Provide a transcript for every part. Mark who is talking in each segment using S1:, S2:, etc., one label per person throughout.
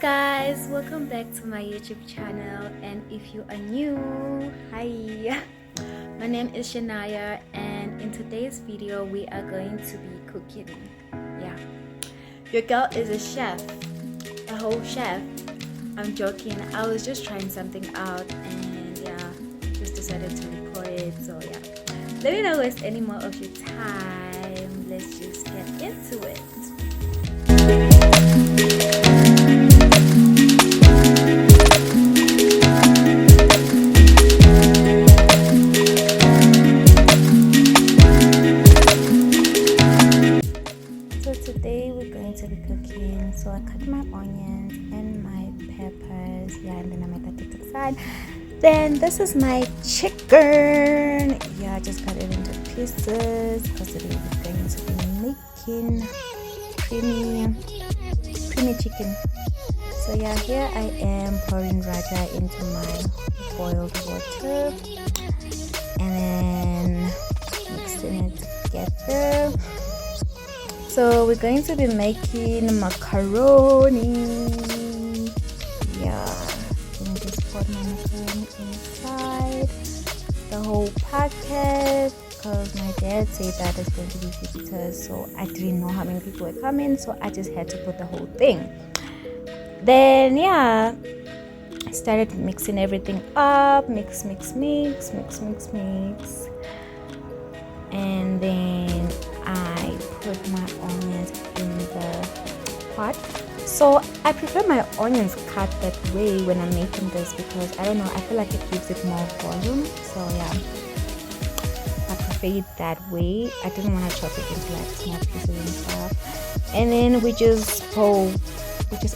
S1: Guys, welcome back to my YouTube channel, and if you are new, hi. My name is Shania, and in today's video we are going to be cooking. Yeah, your girl is a chef, a whole chef. I'm joking, I was just trying something out and yeah, just decided to record it. So yeah, let me not waste any more of your time, let's just get into it. So today we're going to be cooking. So I cut my onions and my peppers, yeah, and then I made that aside. Then this is my chicken. Yeah, I just cut it into pieces because today we're going to be making creamy chicken. So yeah, here I am pouring raja into my boiled water and then mixing it together. So we're going to be making macaroni. Yeah, I'm gonna just put my macaroni inside the whole packet because my dad said that there's going to be visitors, so I didn't know how many people were coming, so I just had to put the whole thing. Then yeah, started mixing everything up, mix, and then I put my onions in the pot. So I prefer my onions cut that way when I'm making this because I don't know, I feel like it gives it more volume. So yeah, I prefer it that way. I didn't want to chop it into like small pieces and stuff. And then we just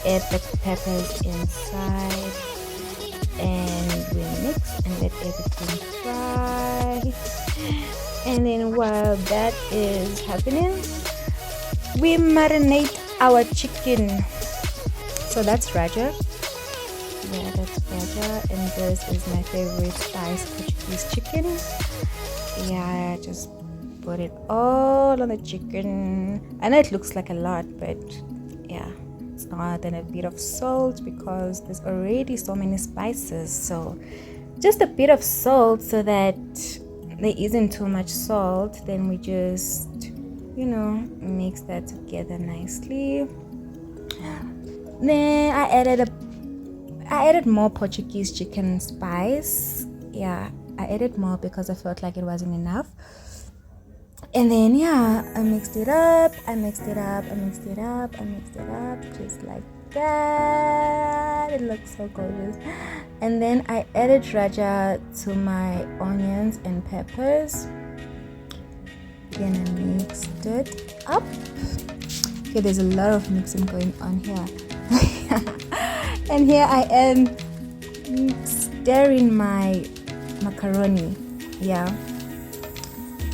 S1: add the peppers inside and we mix and let everything fry. And then while that is happening, we marinate our chicken. So that's raja. Yeah, that's raja, and this is my favorite spice, Portuguese chicken. Yeah, I just put it all on the chicken. I know it looks like a lot, but yeah, it's not. Then a bit of salt because there's already so many spices. So just a bit of salt so that there isn't too much salt. Then we just, mix that together nicely. Then I added more Portuguese chicken spice. Yeah, I added more because I felt like it wasn't enough. And then yeah, I mixed it up, just like that. It looks so gorgeous. And then I added raja to my onions and peppers. Then I mixed it up. Okay, there's a lot of mixing going on here. And here I am stirring my macaroni. Yeah.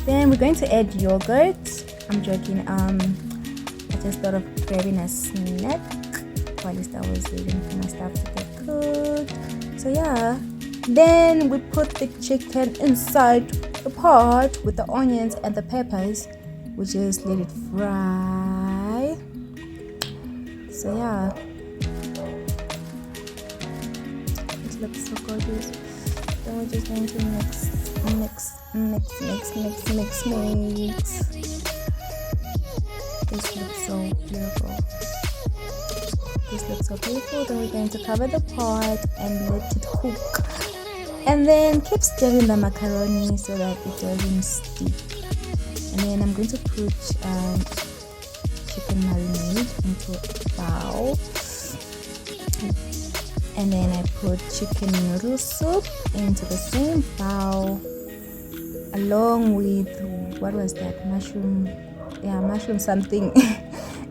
S1: Then we're going to add yogurt. I'm joking. I just thought of grabbing a snack while I was waiting for my stuff to get cooked. So yeah. Then we put the chicken inside the pot with the onions and the peppers. We just let it fry. So yeah, it looks so gorgeous. Then we're just going to mix. This looks so beautiful. Then we're going to cover the pot and let it cook. And then keep stirring the macaroni so that it doesn't stick. And then I'm going to put chicken marinade into a bowl. And then I put chicken noodle soup into the same bowl, along with, what was that, mushroom something.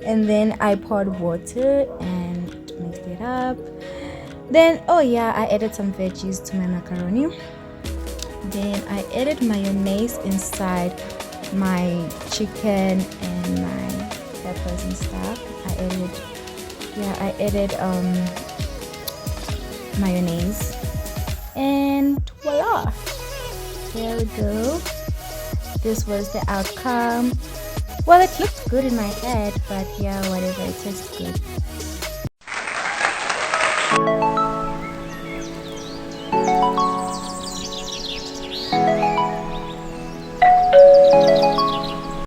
S1: And then I poured water and mixed it up. Then I added some veggies to my macaroni. Then I added mayonnaise inside my chicken and my peppers and stuff. I added mayonnaise, and voila, there we go. This was the outcome. Well, it looked good in my head, but yeah, whatever, it tastes good.